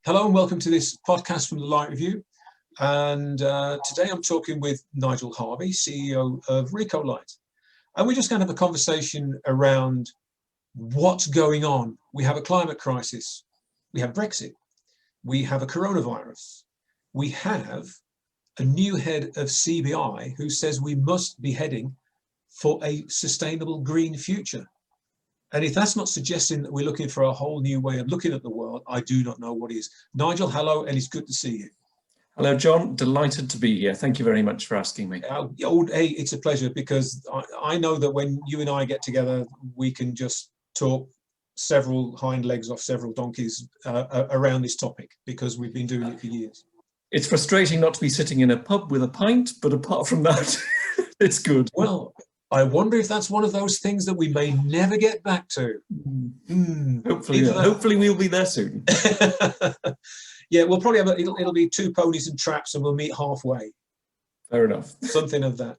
Hello and welcome to this podcast from the Light Review. And today I'm talking with Nigel Harvey, CEO of Recolight. And we're just going to have a conversation around what's going on. We have a climate crisis. We have Brexit. We have a coronavirus. We have a new head of CBI who says we must be heading for a sustainable green future. And if that's not suggesting that we're looking for a whole new way of looking at the world, I do not know what is. Nigel, hello, and it's good to see you. Hello, John. Delighted to be here. Thank you very much for asking me. Hey, it's a pleasure, because I know that when you and I get together, we can just talk several hind legs off several donkeys around this topic, because we've been doing it for years. It's frustrating not to be sitting in a pub with a pint, but apart from that, it's good. Well, I wonder if that's one of those things that we may never get back to. Hopefully we'll be there soon. Yeah, we'll probably have it'll be two ponies and traps, and we'll meet halfway. Fair enough. Something of that.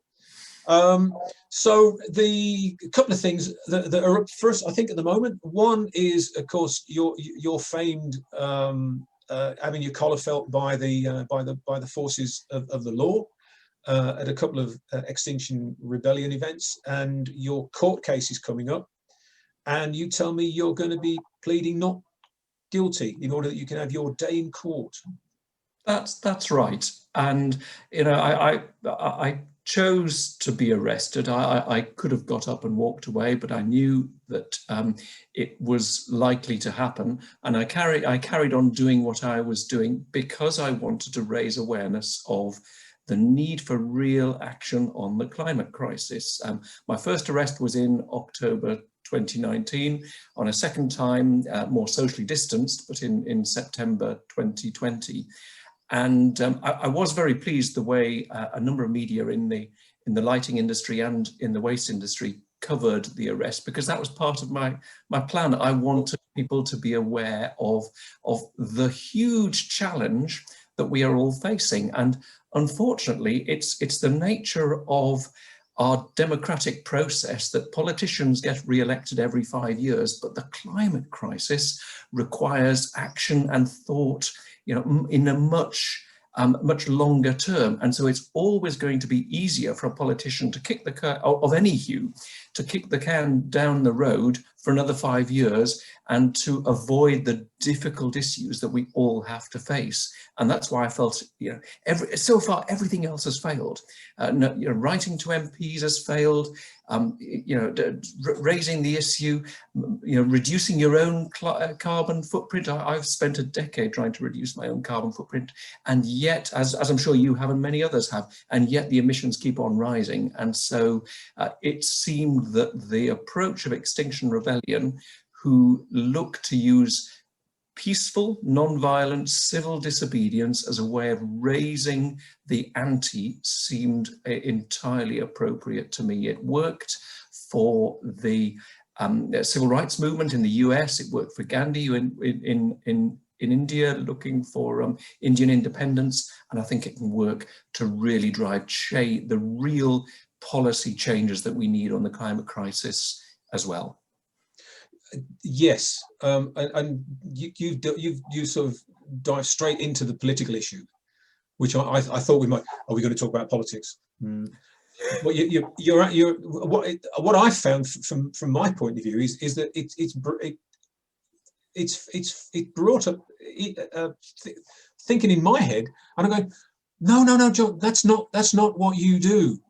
So the couple of things that are up first, I think, at the moment. One is, of course, your famed having your collar felt by the forces of the law. At a couple of Extinction Rebellion events, and your court case is coming up, and you tell me you're going to be pleading not guilty in order that you can have your day in court. That's right. And I chose to be arrested. I could have got up and walked away, but I knew that it was likely to happen, and I carried on doing what I was doing because I wanted to raise awareness of the need for real action on the climate crisis. My first arrest was in October 2019, on a second time, more socially distanced, but in September 2020. And I was very pleased the way a number of media in the lighting industry and in the waste industry covered the arrest, because that was part of my plan. I wanted people to be aware of the huge challenge that we are all facing. And unfortunately, it's the nature of our democratic process that politicians get re-elected every 5 years, but the climate crisis requires action and thought, in a much longer term. And so it's always going to be easier for a politician to kick the can, of any hue, to kick the can down the road for another 5 years and to avoid the difficult issues that we all have to face. And that's why I felt, so far everything else has failed. Writing to MPs has failed. Raising the issue, reducing your own carbon footprint. I've spent a decade trying to reduce my own carbon footprint, and yet, as I'm sure you have and many others have, and yet the emissions keep on rising. And so it seemed that the approach of Extinction Rebellion, who look to use peaceful, non-violent civil disobedience as a way of raising the ante, seemed entirely appropriate to me. It worked for the civil rights movement in the US. It worked for Gandhi in India, looking for Indian independence. And I think it can work to really drive the real policy changes that we need on the climate crisis as well. Yes, and you sort of dive straight into the political issue, which I thought we might. Are we going to talk about politics? Well, what I've found from my point of view is that it brought up thinking in my head, and I'm going, no, John, that's not what you do.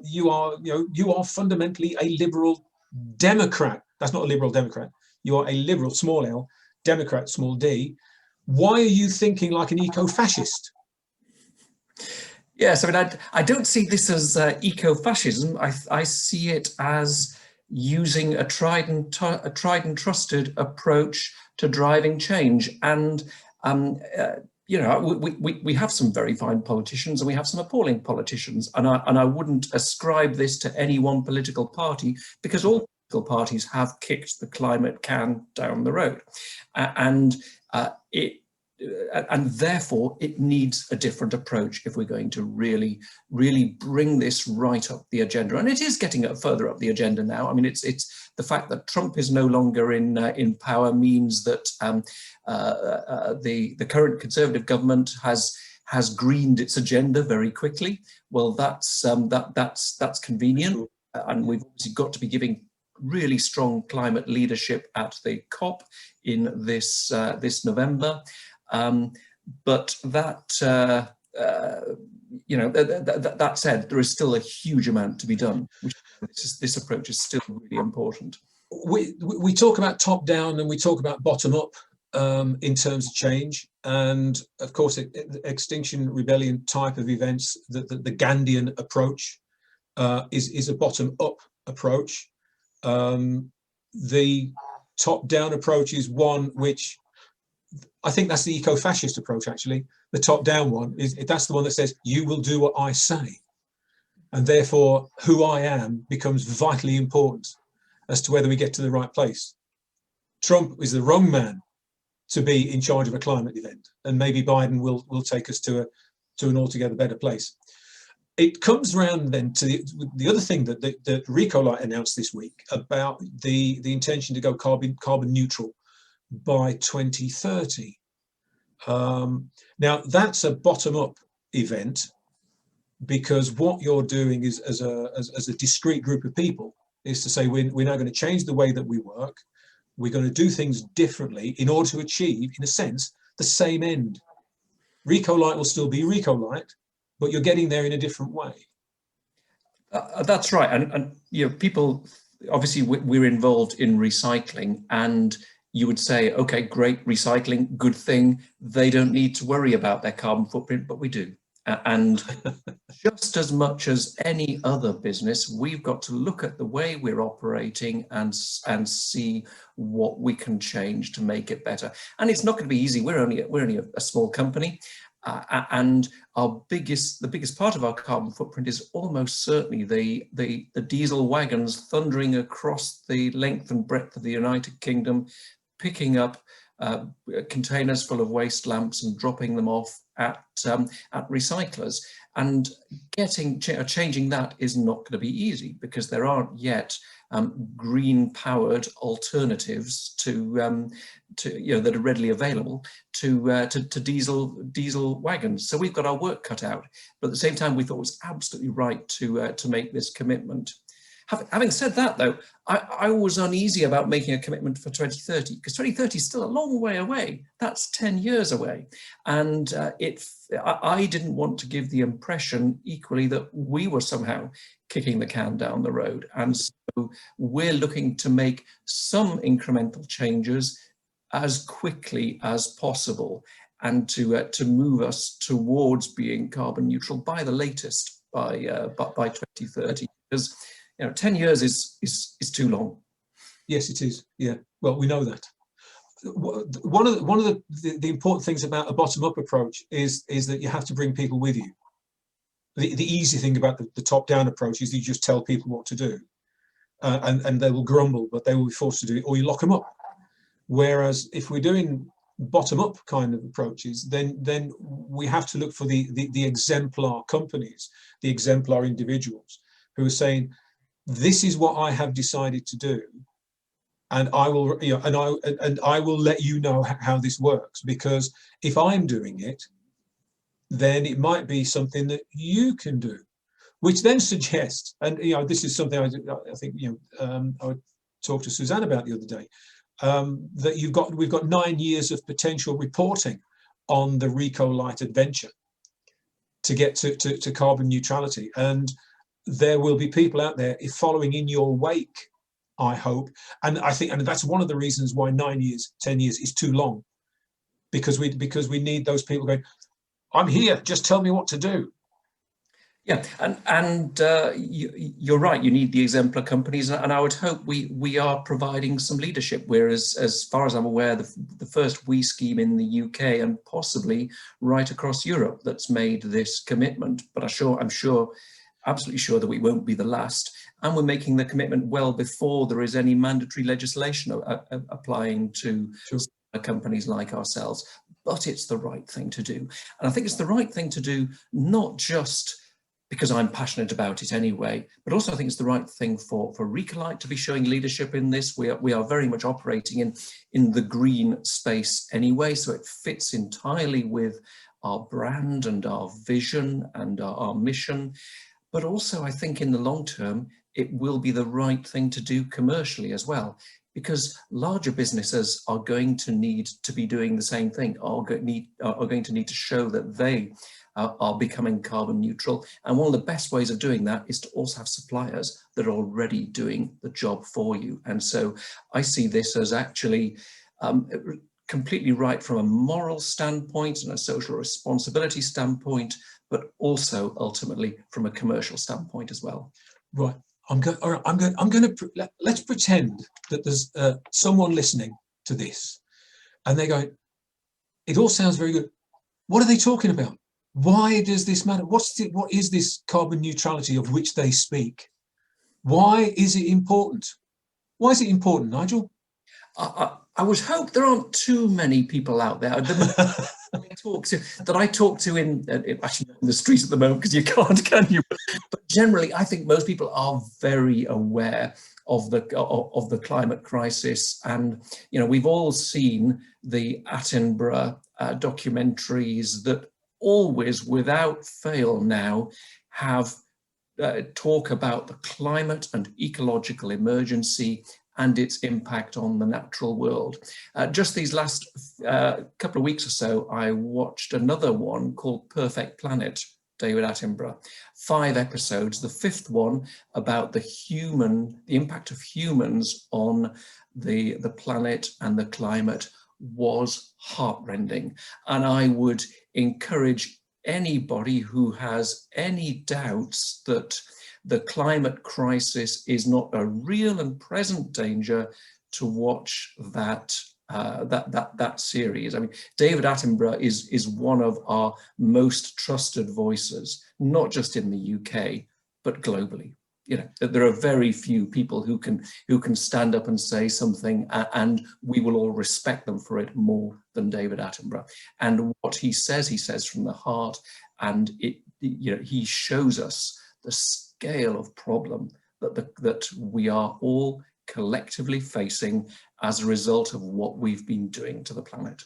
You are fundamentally a liberal Democrat. That's not a liberal Democrat. You are a liberal, small l, Democrat, small d. Why are you thinking like an eco-fascist? Yes, I mean, I don't see this as eco-fascism. I see it as using a tried and trusted approach to driving change. And we have some very fine politicians, and we have some appalling politicians. And I wouldn't ascribe this to any one political party, because all political parties have kicked the climate can down the road, and therefore it needs a different approach if we're going to really bring this right up the agenda. And it is getting further up the agenda now. I mean, it's the fact that Trump is no longer in power means that the current Conservative government has greened its agenda very quickly. Well, that's convenient, and we've obviously got to be giving really strong climate leadership at the COP in this November. But that that said, there is still a huge amount to be done. This approach is still really important. We talk about top down and we talk about bottom up in terms of change, and of course, Extinction Rebellion type of events. The Gandhian approach is a bottom up approach. The top down approach is one which I think that's the eco-fascist approach. Actually, the top down one that's the one that says you will do what I say, and therefore who I am becomes vitally important as to whether we get to the right place. Trump is the wrong man to be in charge of a climate event, and maybe Biden will take us to an altogether better place. It comes around then to the other thing that Recolight announced this week about the intention to go carbon neutral by 2030. Now that's a bottom-up event, because what you're doing is as a discrete group of people is to say we're now going to change the way that we work. We're going to do things differently in order to achieve, in a sense, the same end. Recolight will still be Recolight, but you're getting there in a different way. That's right, and people, obviously we're involved in recycling, and you would say, okay, great, recycling, good thing. They don't need to worry about their carbon footprint, but we do. And just as much as any other business, we've got to look at the way we're operating and see what we can change to make it better. And it's not going to be easy. We're only a small company, and the biggest part of our carbon footprint is almost certainly the diesel wagons thundering across the length and breadth of the United Kingdom, picking up containers full of waste lamps and dropping them off at recyclers. And changing that is not going to be easy, because there aren't yet green powered alternatives to that are readily available to diesel wagons. So we've got our work cut out, but at the same time we thought it was absolutely right to make this commitment. Having said that, though, I was uneasy about making a commitment for 2030, because 2030 is still a long way away. That's 10 years away. And I didn't want to give the impression equally that we were somehow kicking the can down the road. And so we're looking to make some incremental changes as quickly as possible, and to move us towards being carbon neutral by the latest by 2030. Because 10 years is too long. Yes, it is. Yeah. Well, we know that. One of the important things about a bottom-up approach is that you have to bring people with you. The easy thing about the top-down approach is you just tell people what to do, and they will grumble, but they will be forced to do it, or you lock them up. Whereas if we're doing bottom-up kind of approaches, then we have to look for the exemplar companies, the exemplar individuals who are saying, this is what I have decided to do, and I will, I will let you know how this works, because if I'm doing it, then it might be something that you can do, which then suggests, and this is something I think I talked to Suzanne about the other day, that we've got 9 years of potential reporting on the Recolight adventure to get to carbon neutrality, and there will be people out there following in your wake, I hope. And I think, and that's one of the reasons why 9 years, 10 years is too long, because we need those people going, I'm here, just tell me what to do. Yeah, and you're right, you need the exemplar companies, and I would hope we are providing some leadership, whereas as far as I'm aware, the first WE scheme in the UK and possibly right across Europe that's made this commitment, but I'm sure absolutely sure that we won't be the last, and we're making the commitment well before there is any mandatory legislation applying to companies like ourselves. But it's the right thing to do, and I think it's the right thing to do not just because I'm passionate about it anyway, but also I think it's the right thing for Recolight to be showing leadership in this. We are very much operating in the green space anyway, so it fits entirely with our brand and our vision and our mission. But also I think in the long term, it will be the right thing to do commercially as well, because larger businesses are going to need to be doing the same thing, are going to need to show that they are becoming carbon neutral. And one of the best ways of doing that is to also have suppliers that are already doing the job for you. And so I see this as actually completely right from a moral standpoint and a social responsibility standpoint, but also ultimately from a commercial standpoint as well. Right. Let's pretend that there's someone listening to this and they're going, it all sounds very good. What are they talking about? Why does this matter? What is this carbon neutrality of which they speak? Why is it important? Why is it important, Nigel? I would hope there aren't too many people out there that I talk to in actually in the street at the moment, because you can't, can you? But generally, I think most people are very aware of the climate crisis, and we've all seen the Attenborough documentaries that always, without fail, now have talk about the climate and ecological emergency and its impact on the natural world. Just these last couple of weeks or so, I watched another one called Perfect Planet, David Attenborough. 5 episodes, the 5th one about the impact of humans on the planet and the climate was heartrending. And I would encourage anybody who has any doubts that the climate crisis is not a real and present danger to watch that series. I mean, David Attenborough is one of our most trusted voices, not just in the UK, but globally. There are very few people who can stand up and say something, and we will all respect them for it more than David Attenborough. And what he says from the heart, and he shows us the scale of problem that we are all collectively facing as a result of what we've been doing to the planet.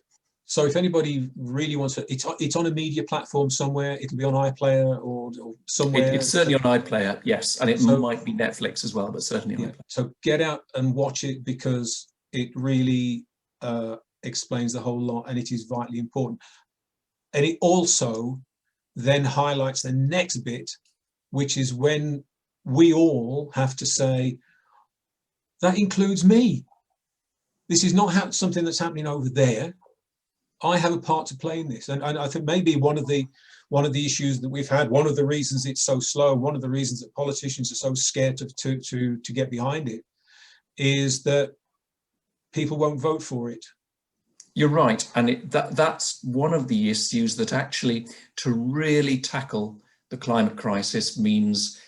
So if anybody really wants to, it's on a media platform somewhere. It'll be on iPlayer or somewhere. It's certainly on iPlayer, yes, and it might be Netflix as well, but certainly on iPlayer. So get out and watch it, because it really explains the whole lot, and it is vitally important. And it also then highlights the next bit, which is when we all have to say, that includes me. This is not something that's happening over there. I have a part to play in this. And I think maybe one of the issues that we've had, one of the reasons it's so slow, one of the reasons that politicians are so scared to get behind it, is that people won't vote for it. You're right, and that's one of the issues that actually, to really tackle the climate crisis, means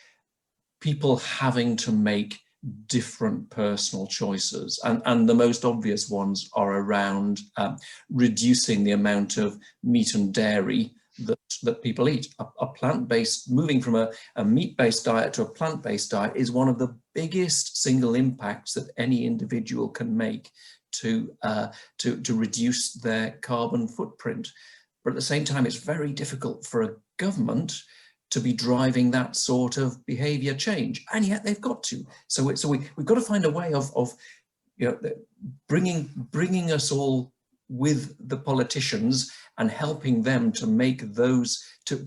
people having to make different personal choices, and the most obvious ones are around reducing the amount of meat and dairy that people eat. A plant-based, moving from a meat-based diet to a plant-based diet is one of the biggest single impacts that any individual can make to reduce their carbon footprint. But at the same time, it's very difficult for a government to be driving that sort of behaviour change, and yet they've got to. So we've got to find a way of bringing us all with the politicians and helping them to make those to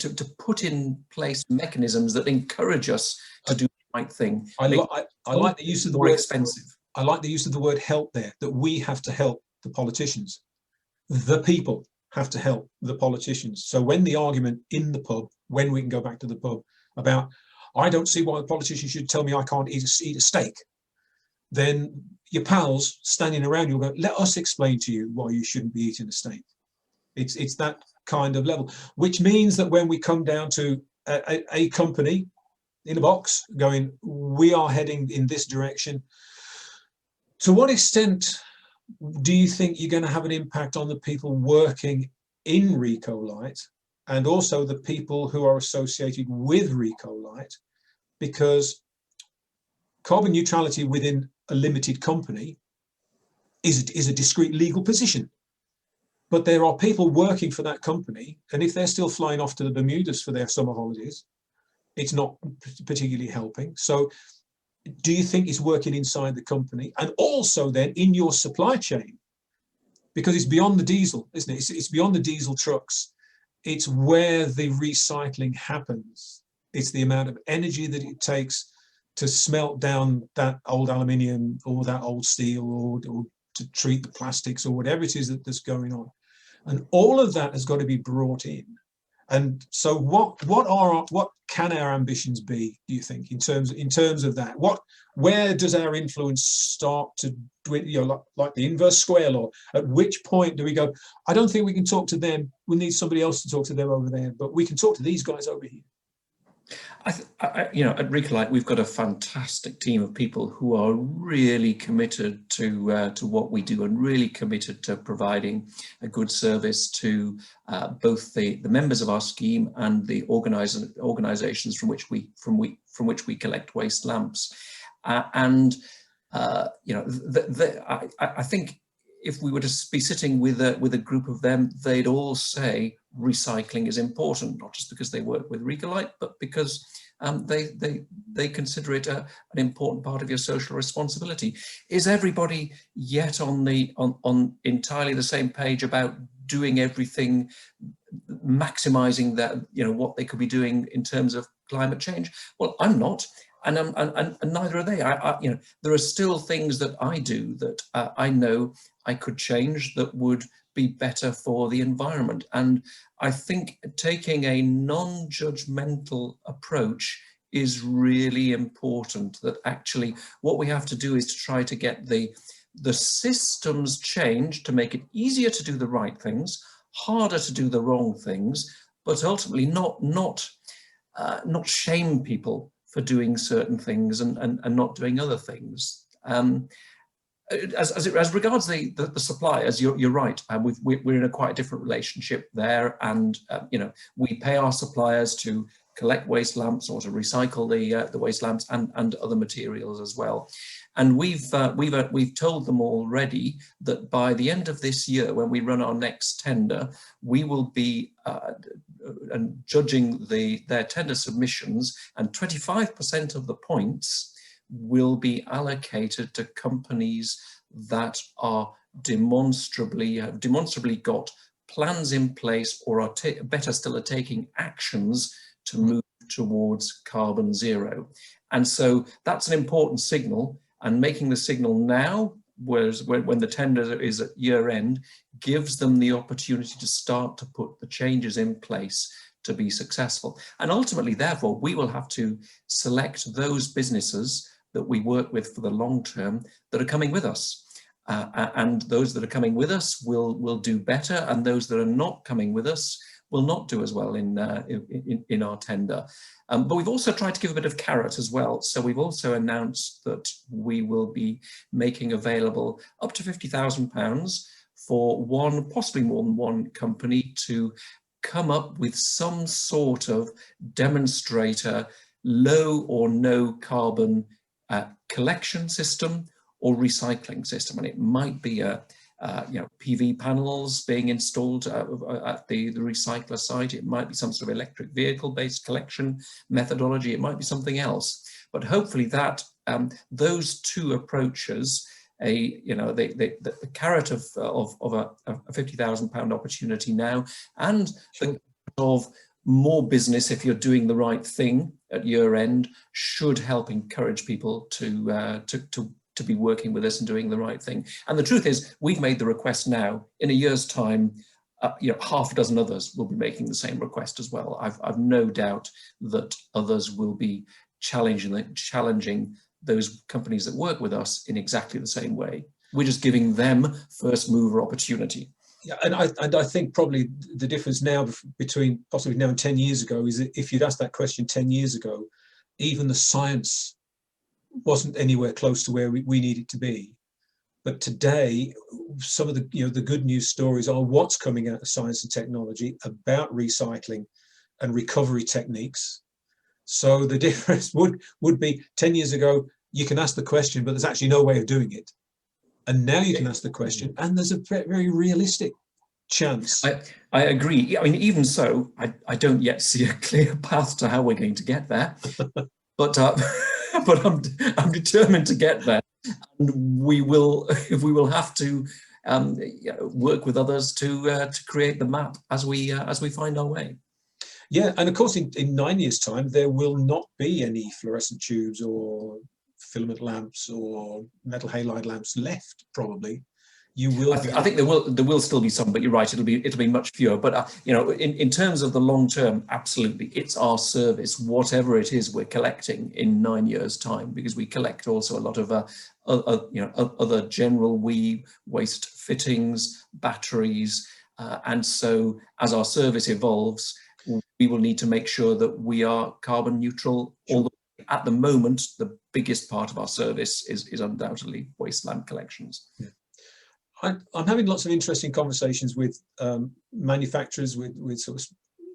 put in place mechanisms that encourage us to do the right thing. I like the use of the word expensive. I like the use of the word help there, that we have to help the politicians. The people have to help the politicians. So when the argument in the pub, when we can go back to the pub, about, I don't see why the politician should tell me I can't eat a steak, then your pals standing around you will go, let us explain to you why you shouldn't be eating a steak. It's that kind of level, which means that when we come down to a company in a box going, we are heading in this direction, to what extent do you think you're going to have an impact on the people working in Recolight and also the people who are associated with Recolight, because carbon neutrality within a limited company is a discrete legal position. But there are people working for that company, and if they're still flying off to the Bermudas for their summer holidays, it's not particularly helping. So do you think it's working inside the company? And also then in your supply chain, because it's beyond the diesel, isn't it? It's beyond the diesel trucks. It's where the recycling happens. It's the amount of energy that it takes to smelt down that old aluminium or that old steel, or to treat the plastics or whatever it is that's going on. And all of that has got to be brought in. And so what can our ambitions be, do you think, in terms of that? Where does our influence start to, like the inverse square law? At which point do we go, I don't think we can talk to them, we need somebody else to talk to them over there, but we can talk to these guys over here? At Recolight, we've got a fantastic team of people who are really committed to what we do, and really committed to providing a good service to both the members of our scheme and the organisations from which we collect waste lamps. I think if we were to be sitting with a group of them, they'd all say recycling is important, not just because they work with Recolight, but because they consider it an important part of your social responsibility. Is everybody yet on entirely the same page about doing everything, maximising that, what they could be doing in terms of climate change? Well, I'm not. And neither are they. There are still things that I do that I know I could change that would be better for the environment. And I think taking a non-judgmental approach is really important. That actually what we have to do is to try to get the systems changed to make it easier to do the right things, harder to do the wrong things, but ultimately not shame people for doing certain things and not doing other things. As regards the suppliers, you're right. We're in a quite different relationship there, and we pay our suppliers to collect waste lamps or to recycle the waste lamps and other materials as well. And we've told them already that by the end of this year, when we run our next tender, we will be judging their tender submissions, and 25% of the points will be allocated to companies that are demonstrably got plans in place, or are better still are taking actions to move towards carbon zero. And so that's an important signal, and making the signal now, whereas when the tender is at year end, gives them the opportunity to start to put the changes in place to be successful. And ultimately, therefore, we will have to select those businesses that we work with for the long term that are coming with us. And those that are coming with us will do better, and those that are not coming with us will not do as well in our tender. But we've also tried to give a bit of carrot as well. So we've also announced that we will be making available up to £50,000 for one, possibly more than one company, to come up with some sort of demonstrator low or no carbon collection system or recycling system. And it might be PV panels being installed at the recycler site. It might be some sort of electric vehicle based collection methodology. It might be something else. But hopefully that those two approaches, the carrot of a £50,000 opportunity now, and the of more business if you're doing the right thing at year end, should help encourage people to be working with us and doing the right thing. And the truth is, we've made the request now. In a year's time, half a dozen others will be making the same request as well. I've no doubt that others will be challenging those companies that work with us in exactly the same way. We're just giving them first mover opportunity. Yeah, and I think probably the difference now between possibly now and 10 years ago is that if you'd asked that question 10 years ago, even the science wasn't anywhere close to where we need it to be. But today, some of the the good news stories are what's coming out of science and technology about recycling and recovery techniques. So the difference would be 10 years ago, you can ask the question, but there's actually no way of doing it. And now you can ask the question, and there's a very realistic chance. I agree. I mean, even so, I don't yet see a clear path to how we're going to get there. But but I'm determined to get there, and we will have to work with others to create the map as we find our way. Yeah, and of course, in 9 years' time, there will not be any fluorescent tubes or filament lamps or metal halide lamps left. Probably, you will. I think there will still be some, but you're right. It'll be much fewer. But in terms of the long term, absolutely, it's our service, whatever it is we're collecting in 9 years' time, because we collect also a lot of other general waste, fittings, batteries, and so as our service evolves, we will need to make sure that we are carbon neutral. Although at the moment, the biggest part of our service is undoubtedly waste lamp collections. Yeah. I'm having lots of interesting conversations with manufacturers, with sort of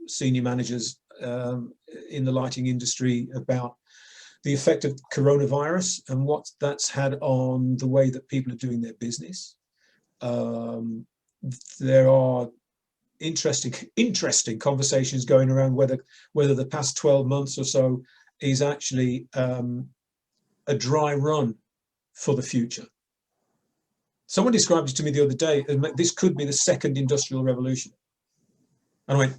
senior managers in the lighting industry about the effect of coronavirus and what that's had on the way that people are doing their business. There are interesting conversations going around whether the past 12 months or so is actually a dry run for the future. Someone described it to me the other day, and this could be the second industrial revolution. And I went,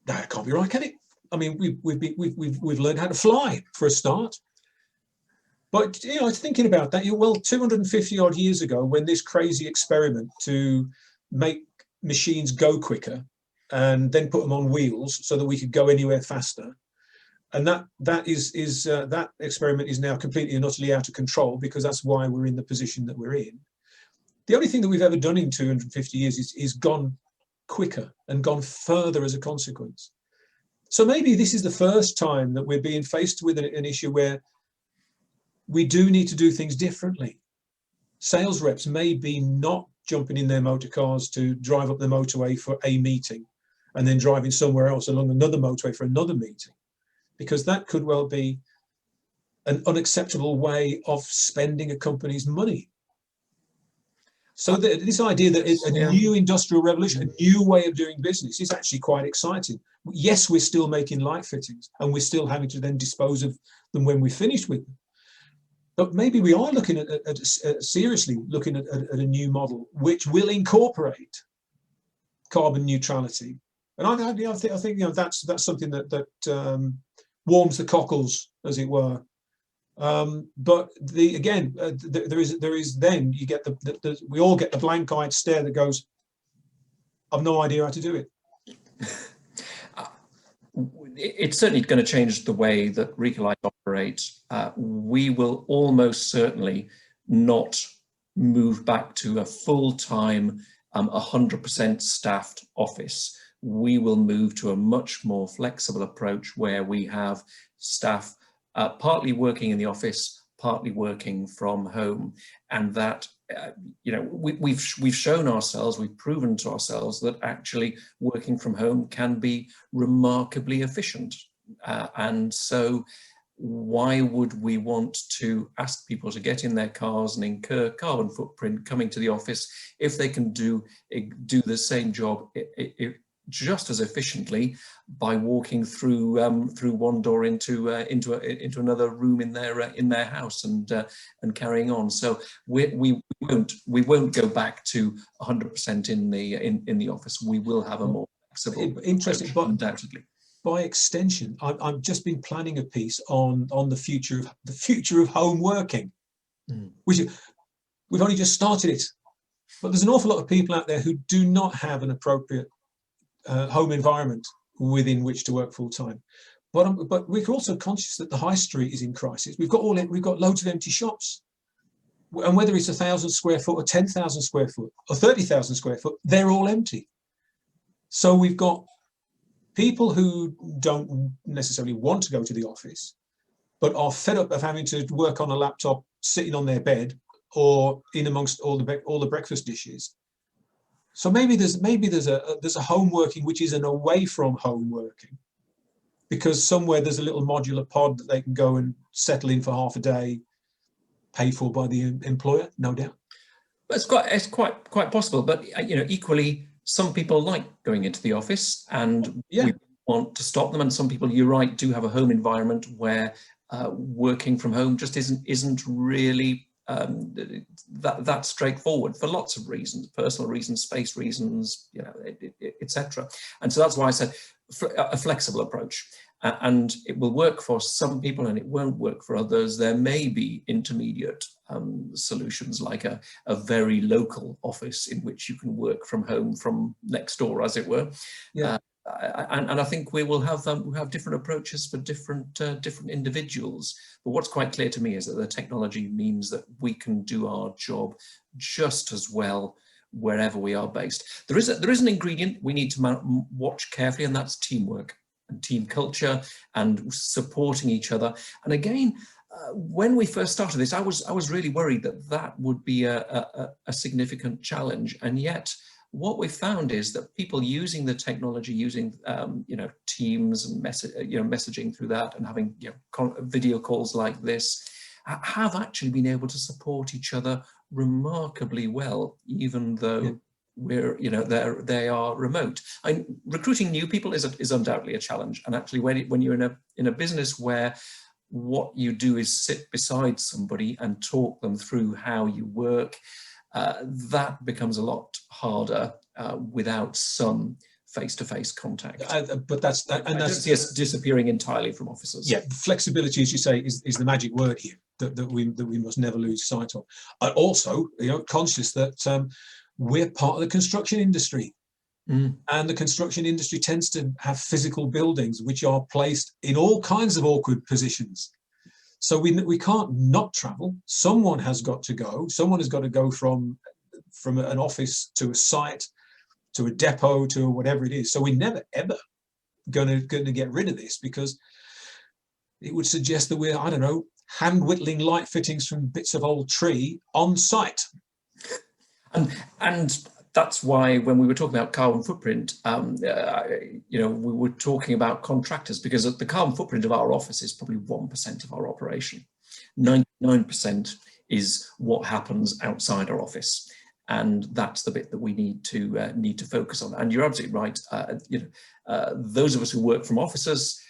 that can't be right, can it? I mean, we've learned how to fly for a start. But I was thinking about that. Well, 250 odd years ago, when this crazy experiment to make machines go quicker and then put them on wheels so that we could go anywhere faster, and that experiment is now completely and utterly out of control, because that's why we're in the position that we're in. The only thing that we've ever done in 250 years is gone quicker and gone further as a consequence. So maybe this is the first time that we're being faced with an issue where we do need to do things differently. Sales reps may be not jumping in their motor cars to drive up the motorway for a meeting and then driving somewhere else along another motorway for another meeting, because that could well be an unacceptable way of spending a company's money. So this idea that it's a new industrial revolution, a new way of doing business, is actually quite exciting. Yes, we're still making light fittings and we're still having to then dispose of them when we're finished with them. But maybe we are looking at seriously looking at a new model which will incorporate carbon neutrality. And I think that's something that warms the cockles, as it were. But there is then you get we all get the blank-eyed stare that goes, I've no idea how to do it. It's certainly going to change the way that Recolight operates. We will almost certainly not move back to a full-time, 100% staffed office. We will move to a much more flexible approach where we have staff partly working in the office, partly working from home, and that we've shown ourselves, we've proven to ourselves that actually working from home can be remarkably efficient, and so why would we want to ask people to get in their cars and incur carbon footprint coming to the office if they can do the same job just as efficiently by walking through one door into another room in their house and carrying on. So we won't go back to 100% in the office. We will have a more flexible interesting approach, undoubtedly. By extension, I've just been planning a piece on the future of home working, which we've only just started it, but there's an awful lot of people out there who do not have an appropriate home environment within which to work full time. But we're also conscious that the high street is in crisis. We've got loads of empty shops, and whether it's 1,000 square foot or 10,000 square foot or 30,000 square foot, they're all empty. So we've got people who don't necessarily want to go to the office, but are fed up of having to work on a laptop sitting on their bed or in amongst all the breakfast dishes. So maybe there's a home working which is an away from home working, because somewhere there's a little modular pod that they can go and settle in for half a day, paid for by the employer, no doubt. It's quite possible, but equally, some people like going into the office, and Yeah. we want to stop them. And some people, you're right, do have a home environment where working from home just isn't really that straightforward for lots of reasons, personal reasons, space reasons, etc. And so that's why I said a flexible approach. And it will work for some people and it won't work for others. There may be intermediate solutions, like a very local office in which you can work from home from next door, as it were. Yeah. And I think we will have different approaches for different individuals. But what's quite clear to me is that the technology means that we can do our job just as well wherever we are based. There is an ingredient we need to watch carefully, and that's teamwork and team culture and supporting each other. And again, when we first started this, I was really worried that would be a significant challenge. And yet, what we found is that people using the technology, using Teams and messaging through that, and having video calls like this, have actually been able to support each other remarkably well, even though we're they are remote. Recruiting new people is undoubtedly a challenge, and actually when you're in a business where what you do is sit beside somebody and talk them through how you work, that becomes a lot harder without some face-to-face contact. But that's I don't see us disappearing entirely from offices. Yeah, flexibility, as you say, is the magic word here that we must never lose sight of. And also, conscious that we're part of the construction industry, and the construction industry tends to have physical buildings which are placed in all kinds of awkward positions. So we can't not travel. Someone has got to go. Someone has got to go from an office to a site, to a depot, to whatever it is. So we're never ever going to get rid of this, because it would suggest that we're, I don't know, hand whittling light fittings from bits of old tree on site. And that's why when we were talking about carbon footprint, we were talking about contractors, because the carbon footprint of our office is probably 1% of our operation. 99% is what happens outside our office, and that's the bit that we need to focus on. And you're absolutely right. Those of us who work from offices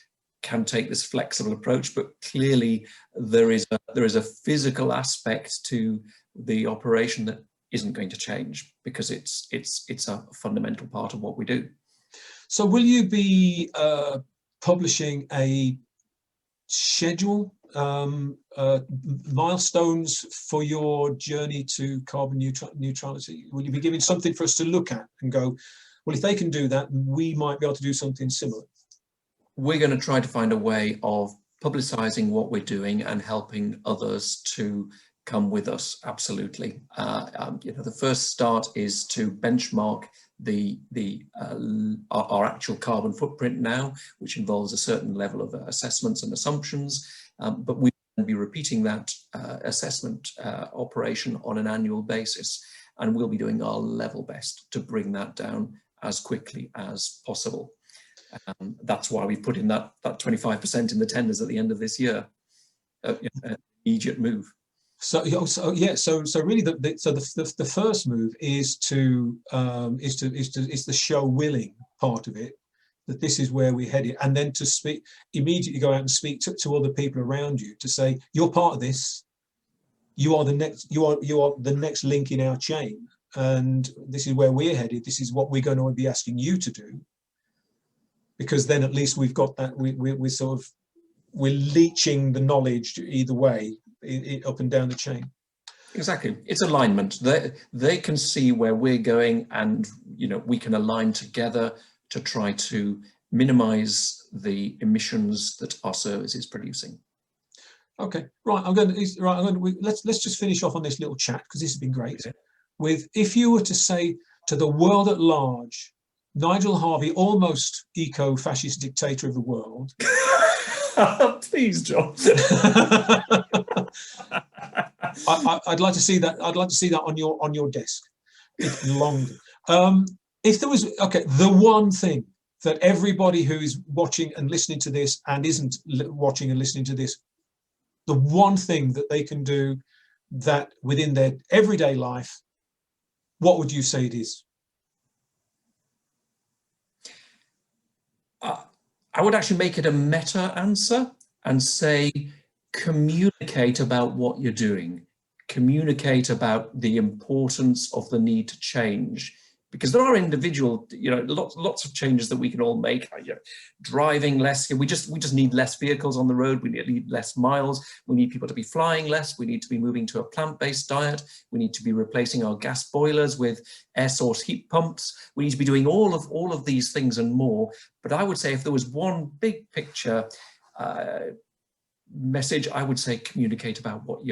can take this flexible approach, but clearly there is a physical aspect to the operation that isn't going to change, because it's a fundamental part of what we do. So will you be publishing a schedule, milestones for your journey to carbon neutrality? Will you be giving something for us to look at and go, well, if they can do that, we might be able to do something similar? We're going to try to find a way of publicizing what we're doing and helping others to come with us. Absolutely. The first start is to benchmark our actual carbon footprint now, which involves a certain level of assessments and assumptions, but we will be repeating that assessment operation on an annual basis, and we'll be doing our level best to bring that down as quickly as possible. That's why we put in that 25% in the tenders at the end of this year. An immediate move. So really, the first move is the show willing part of it, that this is where we're headed, and then to immediately go out and speak to other people around you to say, you're part of this. You are the next link in our chain, and this is where we're headed. This is what we're going to be asking you to do, because then at least we've got that. We're leeching the knowledge either way, up and down the chain. Exactly, it's alignment. They can see where we're going, and we can align together to try to minimize the emissions that our service is producing. Okay, right. Let's just finish off on this little chat, because this has been great. Okay. With, if you were to say to the world at large, Nigel Harvey, almost eco-fascist dictator of the world. Please, John. I'd like to see that. I'd like to see that on your desk. It's long. If there was, okay, the one thing that everybody who is watching and listening to this and isn't watching and listening to this, the one thing that they can do that within their everyday life, what would you say it is? I would actually make it a meta answer and say, communicate about what you're doing. Communicate about the importance of the need to change. Because there are individual, lots of changes that we can all make. Driving less, we just need less vehicles on the road. We need less miles. We need people to be flying less. We need to be moving to a plant-based diet. We need to be replacing our gas boilers with air source heat pumps. We need to be doing all of these things and more. But I would say if there was one big picture message, I would say communicate about what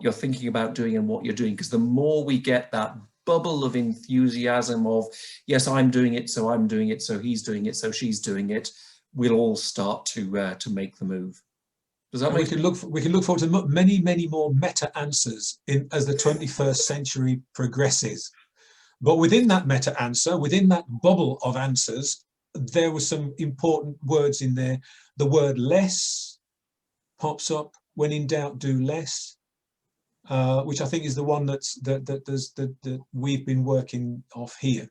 you're thinking about doing and what you're doing. Because the more we get that bubble of enthusiasm of, yes, I'm doing it, so I'm doing it, so he's doing it, so she's doing it, we'll all start to make the move. Does that make sense? We can look forward to many more meta answers as the 21st century progresses. But within that meta answer, within that bubble of answers, there were some important words in there. The word less pops up. When in doubt, do less. Which I think is the one that we've been working off here.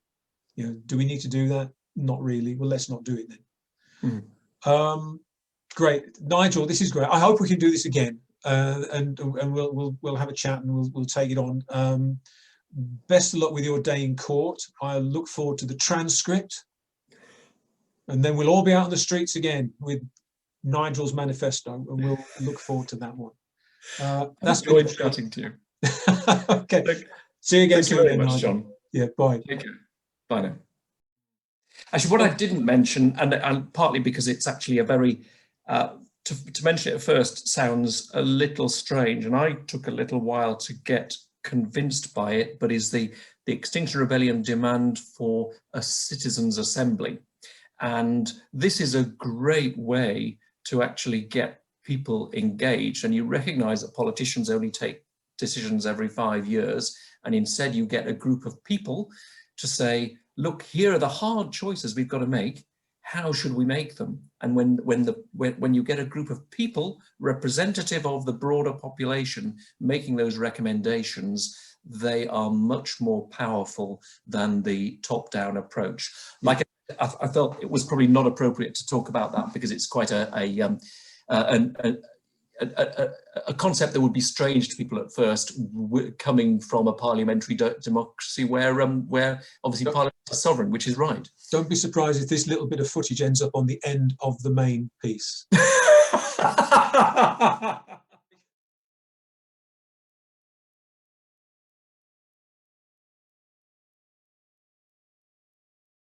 Do we need to do that? Not really. Well, let's not do it then. Great, Nigel. This is great. I hope we can do this again, and we'll have a chat and we'll take it on. Best of luck with your day in court. I look forward to the transcript, and then we'll all be out on the streets again with Nigel's manifesto, and we'll look forward to that one. That's good chatting to you. Okay. See you again soon. Thank you very much, John. Yeah, bye. Take care. Bye now. Actually, what I didn't mention, and partly because it's actually a very, to mention it at first sounds a little strange, and I took a little while to get convinced by it, but is the Extinction Rebellion demand for a citizens' assembly. And this is a great way to actually get people engaged, and you recognize that politicians only take decisions every 5 years, and instead you get a group of people to say, look, here are the hard choices we've got to make. How should we make them? And when you get a group of people representative of the broader population making those recommendations, they are much more powerful than the top-down approach. Like I felt it was probably not appropriate to talk about that because it's quite a concept that would be strange to people at first, coming from a parliamentary democracy where obviously Parliament is sovereign, which is right. Don't be surprised if this little bit of footage ends up on the end of the main piece.